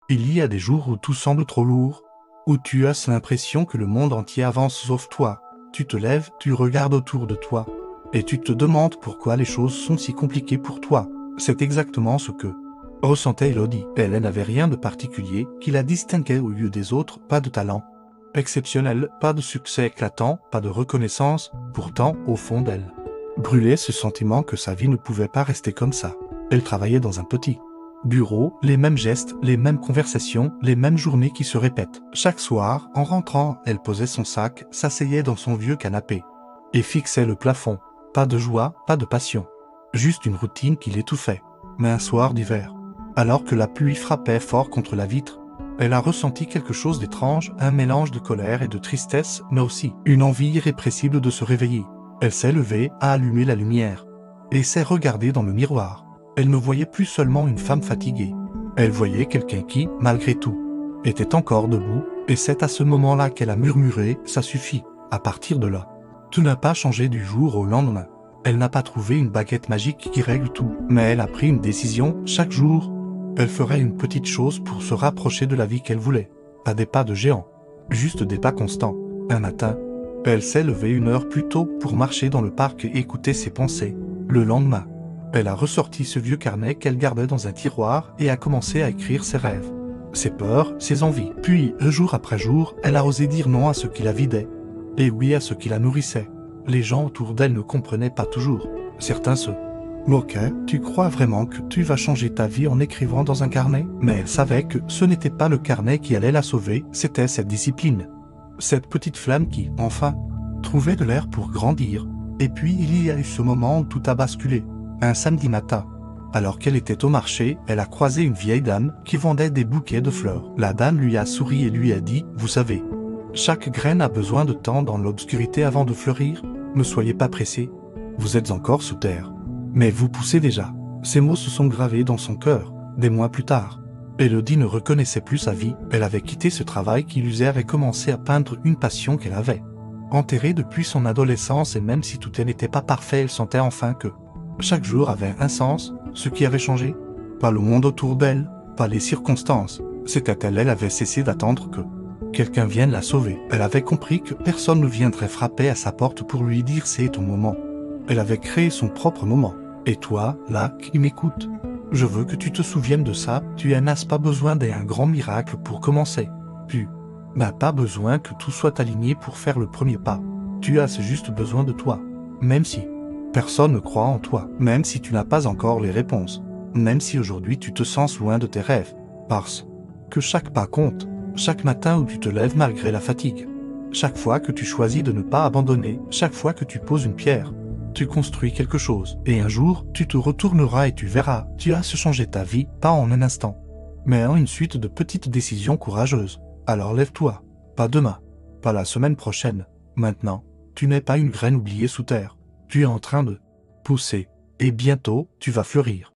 Il y a des jours où tout semble trop lourd, où tu as l'impression que le monde entier avance sauf toi. Tu te lèves, tu regardes autour de toi, et tu te demandes pourquoi les choses sont si compliquées pour toi. C'est exactement ce que ressentait Elodie. Elle n'avait rien de particulier qui la distinguait au lieu des autres, pas de talent exceptionnel, pas de succès éclatant, pas de reconnaissance. Pourtant, au fond d'elle, brûlait ce sentiment que sa vie ne pouvait pas rester comme ça. Elle travaillait dans un petit bureau, les mêmes gestes, les mêmes conversations, les mêmes journées qui se répètent. Chaque soir, en rentrant, elle posait son sac, s'asseyait dans son vieux canapé et fixait le plafond. Pas de joie, pas de passion. Juste une routine qui l'étouffait. Mais un soir d'hiver, alors que la pluie frappait fort contre la vitre, elle a ressenti quelque chose d'étrange, un mélange de colère et de tristesse, mais aussi une envie irrépressible de se réveiller. Elle s'est levée, a allumé la lumière et s'est regardée dans le miroir. Elle ne voyait plus seulement une femme fatiguée. Elle voyait quelqu'un qui, malgré tout, était encore debout, et c'est à ce moment-là qu'elle a murmuré « ça suffit ». À partir de là, tout n'a pas changé du jour au lendemain. Elle n'a pas trouvé une baguette magique qui règle tout, mais elle a pris une décision chaque jour. Elle ferait une petite chose pour se rapprocher de la vie qu'elle voulait. Pas des pas de géant, juste des pas constants. Un matin, elle s'est levée 1 heure plus tôt pour marcher dans le parc et écouter ses pensées. Le lendemain, elle a ressorti ce vieux carnet qu'elle gardait dans un tiroir et a commencé à écrire ses rêves, ses peurs, ses envies. Puis, jour après jour, elle a osé dire non à ce qui la vidait, et oui à ce qui la nourrissait. Les gens autour d'elle ne comprenaient pas toujours. Certains se moquaient. Tu crois vraiment que tu vas changer ta vie en écrivant dans un carnet? Mais elle savait que ce n'était pas le carnet qui allait la sauver, c'était cette discipline. Cette petite flamme qui, enfin, trouvait de l'air pour grandir. Et puis il y a eu ce moment où tout a basculé. Un samedi matin, alors qu'elle était au marché, elle a croisé une vieille dame qui vendait des bouquets de fleurs. La dame lui a souri et lui a dit « Vous savez, chaque graine a besoin de temps dans l'obscurité avant de fleurir. Ne soyez pas pressés. Vous êtes encore sous terre, mais vous poussez déjà. » Ces mots se sont gravés dans son cœur. Des mois plus tard, Elodie ne reconnaissait plus sa vie. Elle avait quitté ce travail qui l'usait et commencé à peindre une passion qu'elle avait enterrée depuis son adolescence, et même si tout n'était pas parfait, elle sentait enfin que chaque jour avait un sens. Ce qui avait changé, pas le monde autour d'elle, pas les circonstances, c'était elle. Elle avait cessé d'attendre que quelqu'un vienne la sauver. Elle avait compris que personne ne viendrait frapper à sa porte pour lui dire c'est ton moment. Elle avait créé son propre moment. Et toi, là, qui m'écoutes, je veux que tu te souviennes de ça. Tu n'as pas besoin d'un grand miracle pour commencer. Tu n'as pas besoin que tout soit aligné pour faire le premier pas. Tu as juste besoin de toi. Même si personne ne croit en toi, même si tu n'as pas encore les réponses, même si aujourd'hui tu te sens loin de tes rêves, parce que chaque pas compte. Chaque matin où tu te lèves malgré la fatigue, chaque fois que tu choisis de ne pas abandonner, chaque fois que tu poses une pierre, tu construis quelque chose. Et un jour, tu te retourneras et tu verras, tu as changé ta vie, pas en un instant, mais en une suite de petites décisions courageuses. Alors lève-toi, pas demain, pas la semaine prochaine, maintenant. Tu n'es pas une graine oubliée sous terre, tu es en train de pousser, et bientôt, tu vas fleurir.